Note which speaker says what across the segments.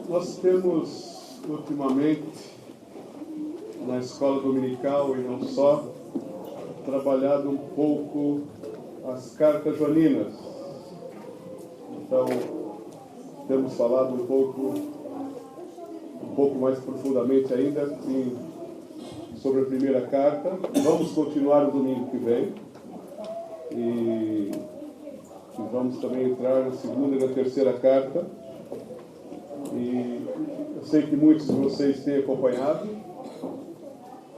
Speaker 1: Nós temos, ultimamente, na escola dominical e não só, trabalhado um pouco as cartas joaninas. Então, temos falado um pouco mais profundamente ainda sobre a primeira carta. Vamos continuar no domingo que vem. E vamos também entrar na segunda e na terceira carta. E eu sei que muitos de vocês têm acompanhado,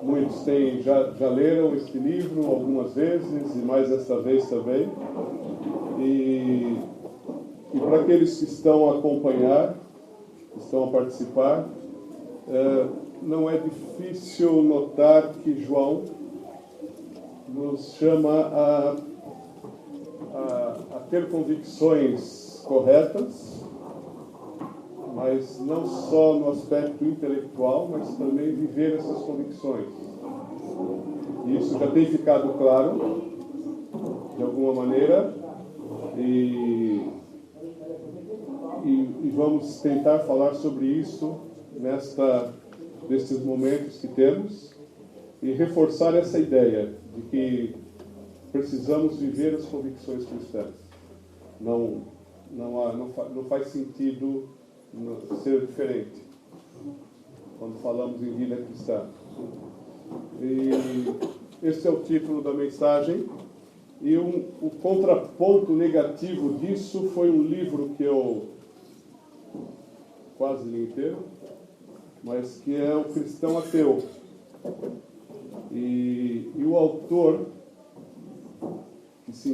Speaker 1: muitos já leram este livro algumas vezes, e mais esta vez também. E para aqueles que estão a acompanhar, que estão a participar, não é difícil notar que João nos chama a ter convicções corretas, mas não só no aspecto intelectual, mas também viver essas convicções. E isso já tem ficado claro, de alguma maneira, e vamos tentar falar sobre isso nestes momentos que temos, e reforçar essa ideia de que precisamos viver as convicções cristãs. Não faz sentido ser diferente quando falamos em vida cristã. E esse é o título da mensagem. E o contraponto negativo disso foi um livro que eu quase li inteiro, mas que é O Cristão Ateu. E o autor, que se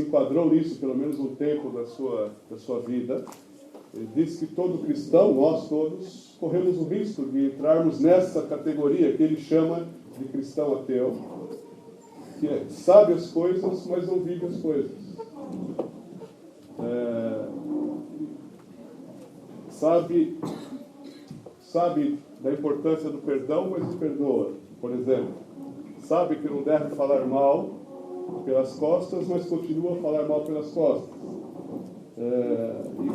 Speaker 1: enquadrou nisso pelo menos um tempo da sua vida, ele diz que todo cristão, nós todos, corremos o risco de entrarmos nessa categoria que ele chama de cristão ateu, que sabe as coisas, mas não vive as coisas. Sabe da importância do perdão, mas não perdoa, por exemplo. Sabe que não deve falar mal pelas costas, mas continua a falar mal pelas costas.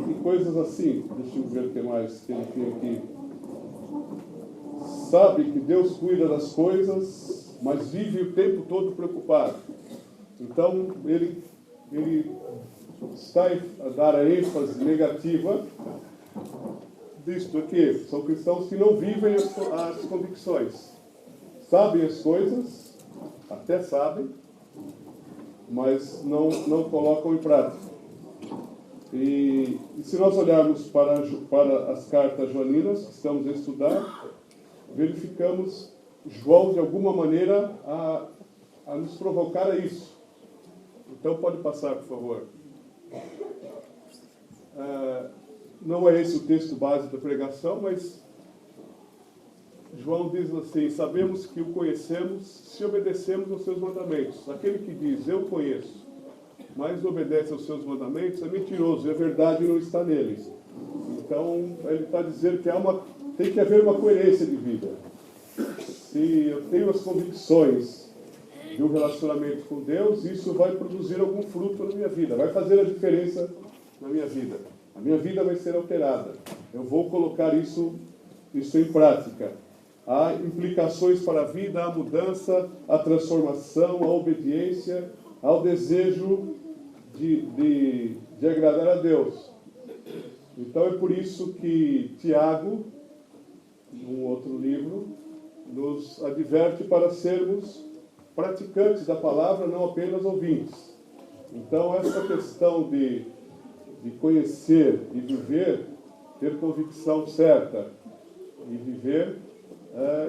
Speaker 1: E coisas assim. Deixa eu ver o que mais que ele tem aqui. Sabe que Deus cuida das coisas, mas vive o tempo todo preocupado. Então, ele está a dar a ênfase negativa disto aqui. São cristãos que não vivem as convicções. Sabem as coisas, até sabem, mas não colocam em prática. E se nós olharmos para as cartas joaninas que estamos a estudar, verificamos João, de alguma maneira, a nos provocar a isso. Então, pode passar, por favor. Não é esse o texto base da pregação, mas João diz assim: sabemos que o conhecemos se obedecemos aos seus mandamentos. Aquele que diz, eu conheço, mas obedece aos seus mandamentos, é mentiroso, e a verdade não está nele. Então, ele está dizendo que tem que haver uma coerência de vida. Se eu tenho as convicções de um relacionamento com Deus, isso vai produzir algum fruto na minha vida, vai fazer a diferença na minha vida. A minha vida vai ser alterada. Eu vou colocar isso em prática. Há implicações para a vida, há mudança, há transformação, há obediência, há o desejo de agradar a Deus. Então é por isso que Tiago, num outro livro, nos adverte para sermos praticantes da palavra, não apenas ouvintes. Então essa questão de conhecer e viver, ter convicção certa e viver,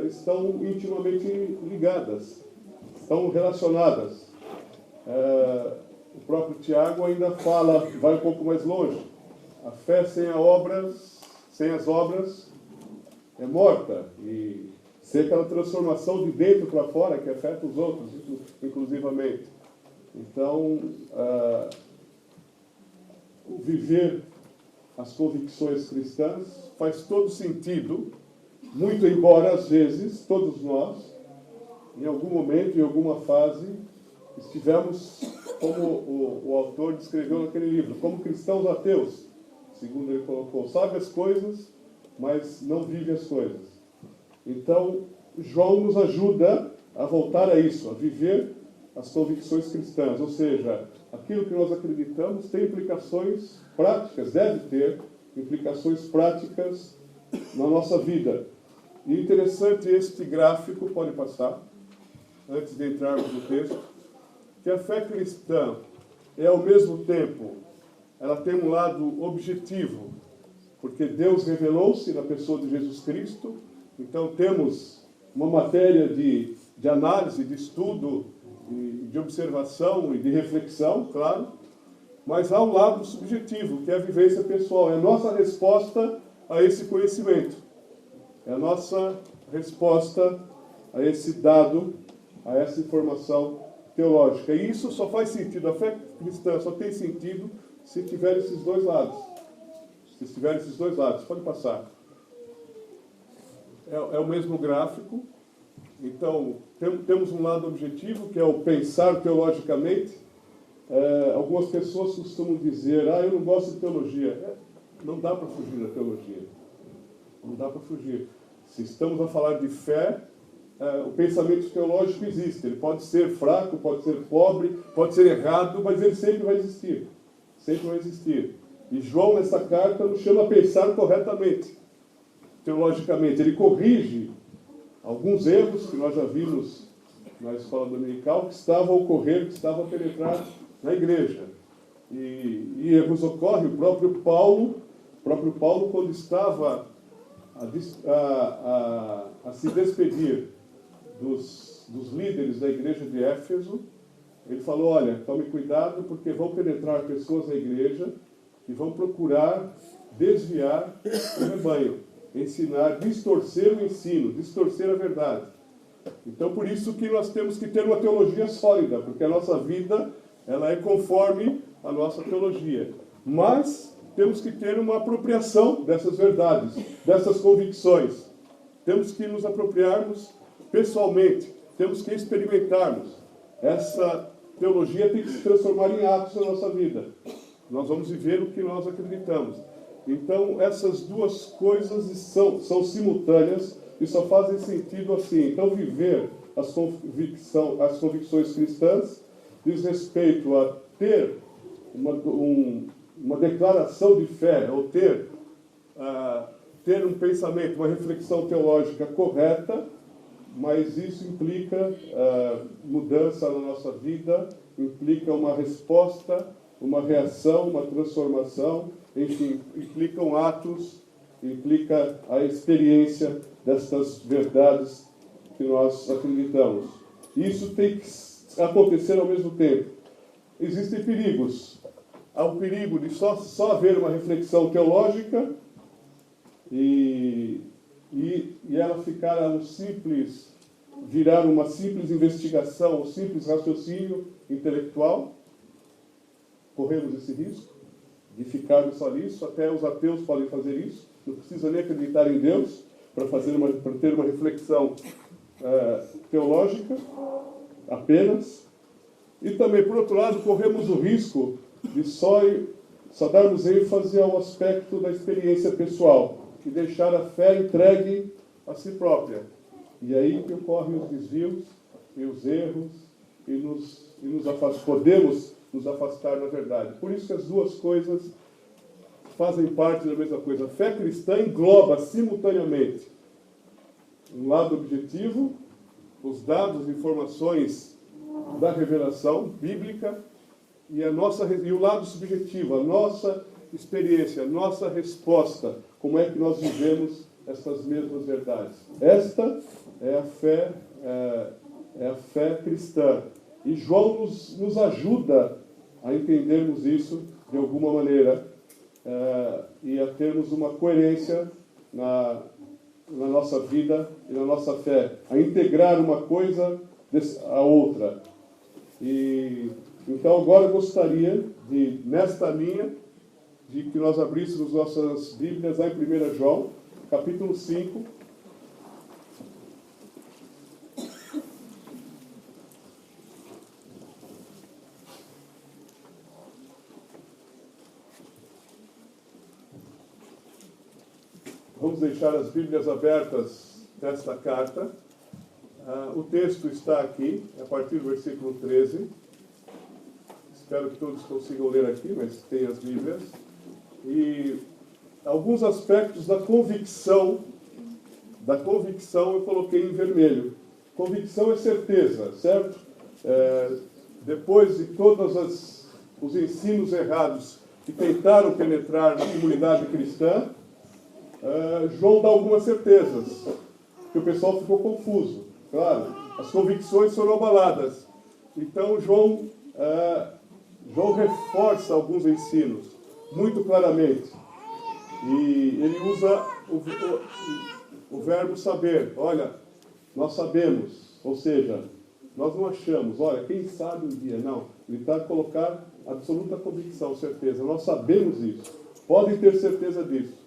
Speaker 1: estão intimamente ligadas, estão relacionadas. O próprio Tiago ainda vai um pouco mais longe. A fé sem as obras é morta, e sem aquela transformação de dentro para fora que afeta os outros, inclusivamente. Então, o viver as convicções cristãs faz todo sentido, muito embora, às vezes, todos nós, em algum momento, em alguma fase, estivemos, como o autor descreveu naquele livro, como cristãos ateus. segundo ele colocou, sabe as coisas, mas não vive as coisas. Então, João nos ajuda a voltar a isso, a viver as convicções cristãs, ou seja, aquilo que nós acreditamos tem implicações práticas, deve ter implicações práticas na nossa vida. E interessante este gráfico, pode passar, antes de entrarmos no texto, que a fé cristã é ao mesmo tempo, ela tem um lado objetivo, porque Deus revelou-se na pessoa de Jesus Cristo, então temos uma matéria de análise, de estudo, de observação e de reflexão, claro, mas há um lado subjetivo, que é a vivência pessoal, é a nossa resposta a esse conhecimento, é a nossa resposta a esse dado, a essa informação teológica. E isso só faz sentido, a fé cristã só tem sentido se tiver esses dois lados. Se tiver esses dois lados, pode passar. É o mesmo gráfico. Então, temos um lado objetivo, que é o pensar teologicamente. Algumas pessoas costumam dizer, eu não gosto de teologia. Não dá para fugir da teologia. Não dá para fugir. Se estamos a falar de fé, o pensamento teológico existe. Ele pode ser fraco, pode ser pobre, pode ser errado, mas ele sempre vai existir. Sempre vai existir. E João, nessa carta, nos chama a pensar corretamente, teologicamente. Ele corrige alguns erros que nós já vimos na escola dominical, que estavam a ocorrer, que estavam a penetrar na igreja. E erros ocorrem. O próprio Paulo, quando estava a se despedir dos líderes da igreja de Éfeso, ele falou, olha, tome cuidado, porque vão penetrar pessoas na igreja que vão procurar desviar o rebanho, ensinar, distorcer o ensino, distorcer a verdade. Então, por isso que nós temos que ter uma teologia sólida, porque a nossa vida, ela é conforme a nossa teologia. Mas temos que ter uma apropriação dessas verdades, dessas convicções. Temos que nos apropriarmos pessoalmente, temos que experimentarmos. Essa teologia tem que se transformar em atos na nossa vida. Nós vamos viver o que nós acreditamos. Então, essas duas coisas são simultâneas e só fazem sentido assim. Então, viver as convicções cristãs diz respeito a ter uma declaração de fé, ou ter um pensamento, uma reflexão teológica correta, mas isso implica mudança na nossa vida, implica uma resposta, uma reação, uma transformação, enfim, implicam atos, implica a experiência destas verdades que nós acreditamos. Isso tem que acontecer ao mesmo tempo. Existem perigos. Há o perigo de só haver uma reflexão teológica e ela virar uma simples investigação, um simples raciocínio intelectual. Corremos esse risco de ficarmos só nisso. Até os ateus podem fazer isso. Não precisa nem acreditar em Deus para ter uma reflexão teológica apenas. E também, por outro lado, corremos o risco de só darmos ênfase ao aspecto da experiência pessoal e deixar a fé entregue a si própria. E aí que ocorrem os desvios e os erros podemos nos afastar da verdade. Por isso que as duas coisas fazem parte da mesma coisa. A fé cristã engloba simultaneamente um lado objetivo, os dados, informações da revelação bíblica, e o lado subjetivo, a nossa experiência, a nossa resposta, como é que nós vivemos essas mesmas verdades. Esta é a fé cristã. E João nos ajuda a entendermos isso de alguma maneira e a termos uma coerência na nossa vida e na nossa fé, a integrar uma coisa à outra. Então agora eu gostaria nesta linha, de que nós abríssemos nossas Bíblias lá em 1 João, capítulo 5. Vamos deixar as Bíblias abertas nesta carta. O texto está aqui, a partir do versículo 13. Espero que todos consigam ler aqui, mas tem as Bíblias. E alguns aspectos da convicção eu coloquei em vermelho. Convicção é certeza, certo? Depois de todos os ensinos errados que tentaram penetrar na comunidade cristã, João dá algumas certezas, que o pessoal ficou confuso. Claro, as convicções foram abaladas. Então, João reforça alguns ensinos, muito claramente. E ele usa o verbo saber. Olha, nós sabemos, ou seja, nós não achamos, olha, quem sabe um dia. Não, ele está a colocar absoluta convicção, certeza. Nós sabemos isso, podem ter certeza disso.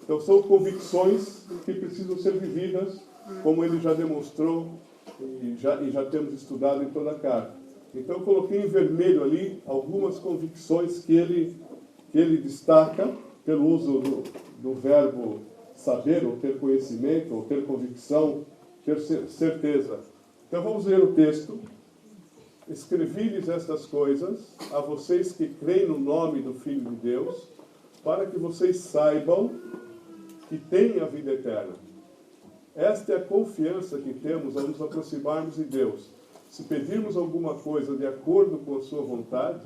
Speaker 1: Então são convicções que precisam ser vividas, como ele já demonstrou e já temos estudado em toda a carta. Então eu coloquei em vermelho ali algumas convicções que ele destaca pelo uso do verbo saber, ou ter conhecimento, ou ter convicção, ter certeza. Então vamos ler o texto. Escrevi-lhes estas coisas a vocês que creem no nome do Filho de Deus, para que vocês saibam que têm a vida eterna. Esta é a confiança que temos ao nos aproximarmos de Deus. Se pedirmos alguma coisa de acordo com a sua vontade,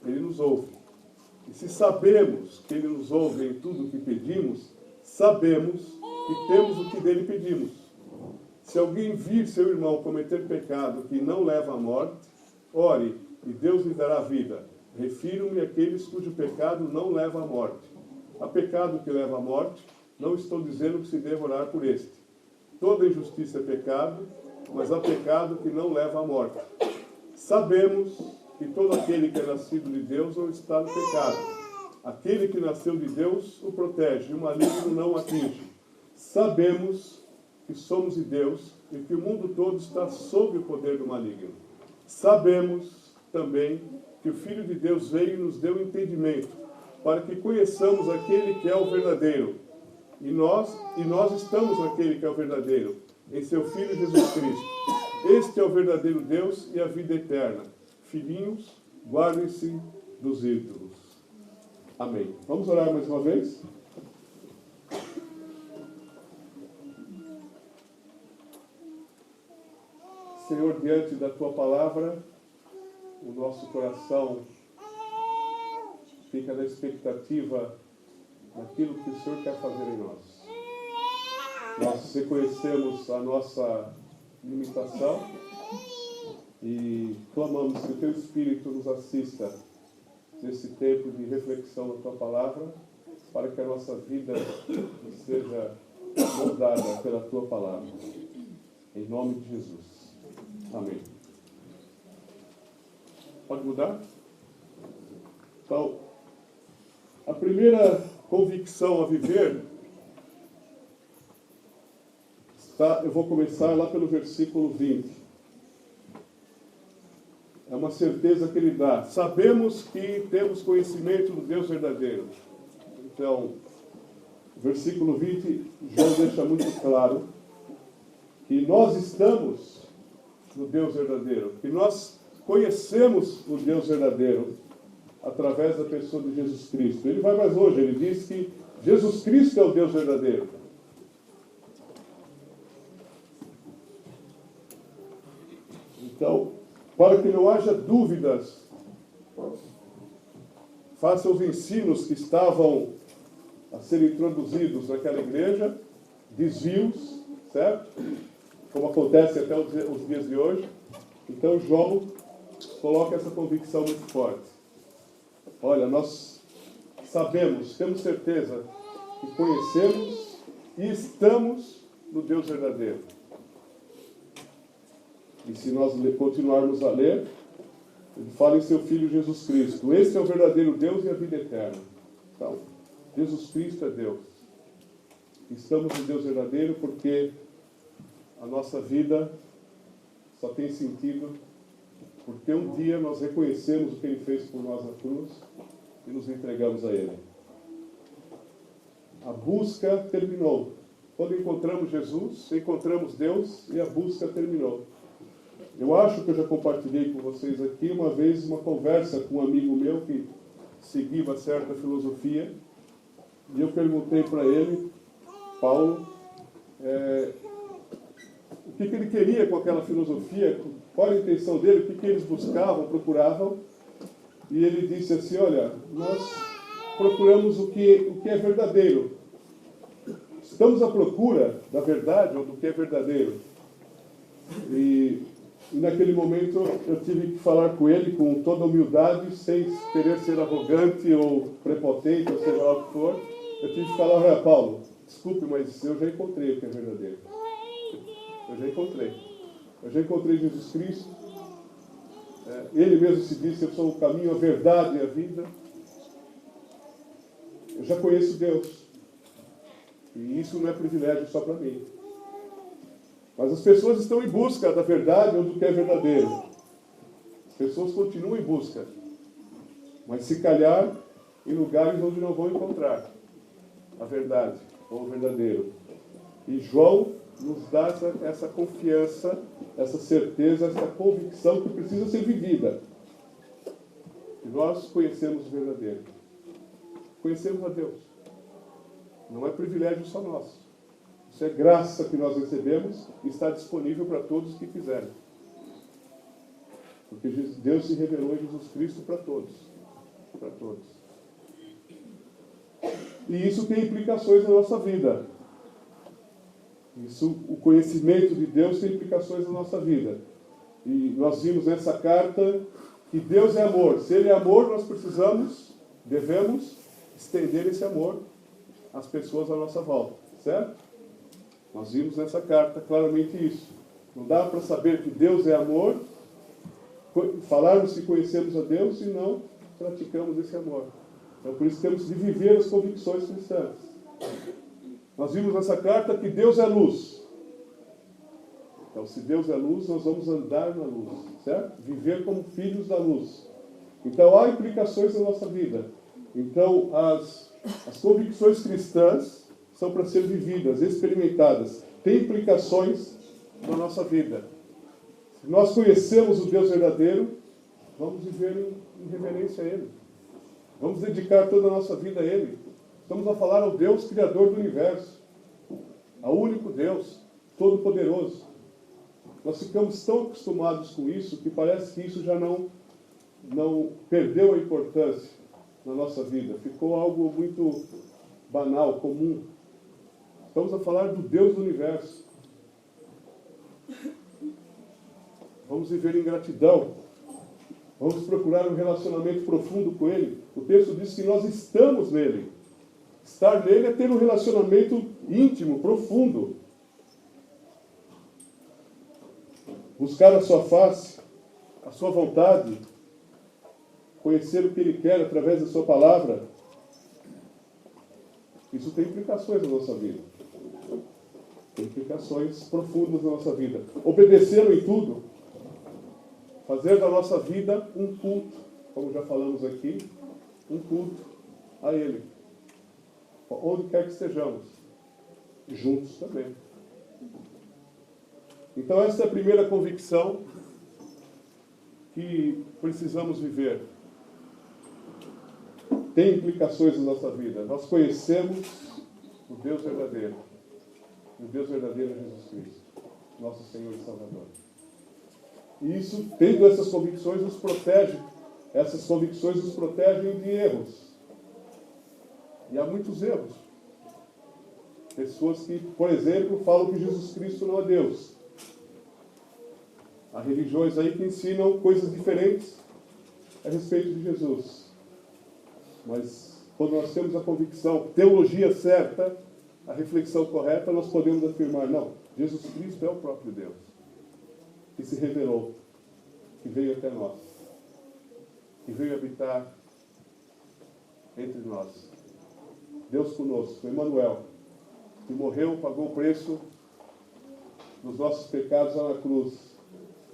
Speaker 1: Ele nos ouve. E se sabemos que Ele nos ouve em tudo o que pedimos, sabemos que temos o que dele pedimos. Se alguém vir seu irmão cometer pecado que não leva à morte, ore, e Deus lhe dará vida. Refiro-me àqueles cujo pecado não leva à morte. Há pecado que leva à morte, não estou dizendo que se deva orar por este. Toda injustiça é pecado, mas há pecado que não leva à morte. Sabemos que todo aquele que é nascido de Deus não está no pecado. Aquele que nasceu de Deus o protege, e o maligno não o atinge. Sabemos que somos de Deus e que o mundo todo está sob o poder do maligno. Sabemos também que o Filho de Deus veio e nos deu entendimento, para que conheçamos aquele que é o verdadeiro. E nós estamos naquele que é o verdadeiro, em seu Filho Jesus Cristo. Este é o verdadeiro Deus e a vida eterna. Filhinhos, guardem-se dos ídolos. Amém. Vamos orar mais uma vez? Senhor, diante da Tua palavra, o nosso coração fica na expectativa daquilo que o Senhor quer fazer em nós. Nós reconhecemos a nossa limitação e clamamos que o Teu Espírito nos assista nesse tempo de reflexão na Tua palavra, para que a nossa vida seja moldada pela Tua palavra. Em nome de Jesus. Amém. Pode mudar? Então, a primeira convicção a viver eu vou começar lá pelo versículo 20. É uma certeza que ele dá. Sabemos que temos conhecimento do Deus verdadeiro. Então, versículo 20, João deixa muito claro que nós estamos no Deus verdadeiro, que nós conhecemos o Deus verdadeiro através da pessoa de Jesus Cristo. Ele vai mais longe, ele diz que Jesus Cristo é o Deus verdadeiro. Então, para que não haja dúvidas, face aos ensinos que estavam a ser introduzidos naquela igreja, desvios, certo? Como acontece até os dias de hoje. Então, João coloca essa convicção muito forte. Olha, nós sabemos, temos certeza que conhecemos e estamos no Deus verdadeiro. E se nós continuarmos a ler, ele fala em seu Filho Jesus Cristo. Esse é o verdadeiro Deus e a vida eterna. Então, Jesus Cristo é Deus. Estamos no Deus verdadeiro porque a nossa vida só tem sentido porque um dia nós reconhecemos o que Ele fez por nós na cruz e nos entregamos a Ele. A busca terminou. Quando encontramos Jesus, encontramos Deus e a busca terminou. Eu acho que eu já compartilhei com vocês aqui uma vez uma conversa com um amigo meu que seguia uma certa filosofia, e eu perguntei para ele, Paulo, o que ele queria com aquela filosofia, qual a intenção dele, o que eles buscavam, procuravam, e ele disse assim, olha, nós procuramos o que é verdadeiro. Estamos à procura da verdade ou do que é verdadeiro. E naquele momento eu tive que falar com ele com toda humildade, sem querer ser arrogante ou prepotente, ou seja lá o que for. Eu tive que falar, olha, Paulo, desculpe, mas eu já encontrei o que é verdadeiro. Eu já encontrei. Eu já encontrei Jesus Cristo. Ele mesmo se disse, eu sou o caminho, a verdade e a vida. Eu já conheço Deus. E isso não é privilégio só para mim. Mas as pessoas estão em busca da verdade ou do que é verdadeiro. As pessoas continuam em busca. Mas se calhar em lugares onde não vão encontrar a verdade ou o verdadeiro. E João nos dá essa confiança, essa certeza, essa convicção que precisa ser vivida. E nós conhecemos o verdadeiro. Conhecemos a Deus. Não é privilégio só nosso. Isso é graça que nós recebemos e está disponível para todos que quiserem. Porque Deus se revelou em Jesus Cristo para todos. Para todos. E isso tem implicações na nossa vida. O conhecimento de Deus tem implicações na nossa vida. E nós vimos nessa carta que Deus é amor. Se Ele é amor, nós devemos estender esse amor às pessoas à nossa volta. Certo? Nós vimos nessa carta claramente isso. Não dá para saber que Deus é amor, falarmos que conhecemos a Deus e não praticamos esse amor. Então, por isso temos de viver as convicções cristãs. Nós vimos nessa carta que Deus é luz. Então, se Deus é luz, nós vamos andar na luz, certo? Viver como filhos da luz. Então, há implicações na nossa vida. Então, as convicções cristãs são para ser vividas, experimentadas. Tem implicações na nossa vida. Se nós conhecemos o Deus verdadeiro, vamos viver em reverência a Ele. Vamos dedicar toda a nossa vida a Ele. Estamos a falar ao Deus Criador do Universo. Ao único Deus, Todo-Poderoso. Nós ficamos tão acostumados com isso que parece que isso já não perdeu a importância na nossa vida. Ficou algo muito banal, comum. Estamos a falar do Deus do Universo. Vamos viver em gratidão. Vamos procurar um relacionamento profundo com Ele. O texto diz que nós estamos nele. Estar nele é ter um relacionamento íntimo, profundo. Buscar a sua face, a sua vontade, conhecer o que Ele quer através da sua palavra. Isso tem implicações na nossa vida. Tem implicações profundas na nossa vida. Obedecê-lo em tudo. Fazer da nossa vida um culto, como já falamos aqui, um culto a Ele. Onde quer que estejamos. Juntos também. Então essa é a primeira convicção que precisamos viver. Tem implicações na nossa vida. Nós conhecemos o Deus verdadeiro. E o Deus verdadeiro é Jesus Cristo, nosso Senhor e Salvador. E isso, tendo essas convicções, nos protege. Essas convicções nos protegem de erros. E há muitos erros. Pessoas que, por exemplo, falam que Jesus Cristo não é Deus. Há religiões aí que ensinam coisas diferentes a respeito de Jesus. Mas quando nós temos a convicção, teologia certa, a reflexão correta, nós podemos afirmar, não, Jesus Cristo é o próprio Deus, que se revelou, que veio até nós, que veio habitar entre nós. Deus conosco, Emmanuel, que morreu, pagou o preço dos nossos pecados lá na cruz,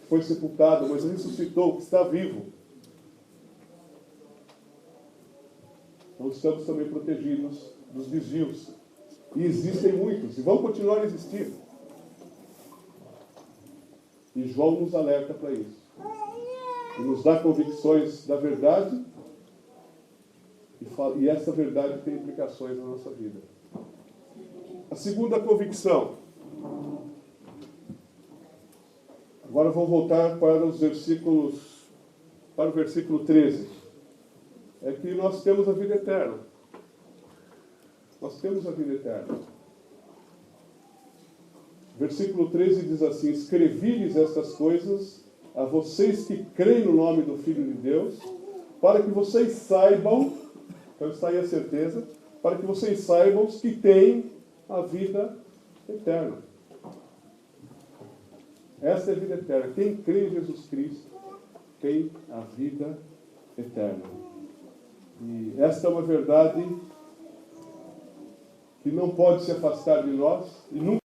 Speaker 1: foi sepultado, mas ressuscitou, que está vivo. Então estamos também protegidos dos desvios E existem muitos, e vão continuar existindo. E João nos alerta para isso. E nos dá convicções da verdade, e essa verdade tem implicações na nossa vida. A segunda convicção. Agora vou voltar para o versículo 13. É que nós temos a vida eterna. Nós temos a vida eterna. Versículo 13 diz assim: escrevi-lhes estas coisas a vocês que creem no nome do Filho de Deus, para que vocês saibam, então está aí a certeza, para que vocês saibam que têm a vida eterna. Essa é a vida eterna. Quem crê em Jesus Cristo tem a vida eterna. E esta é uma verdade que não pode se afastar de nós e nunca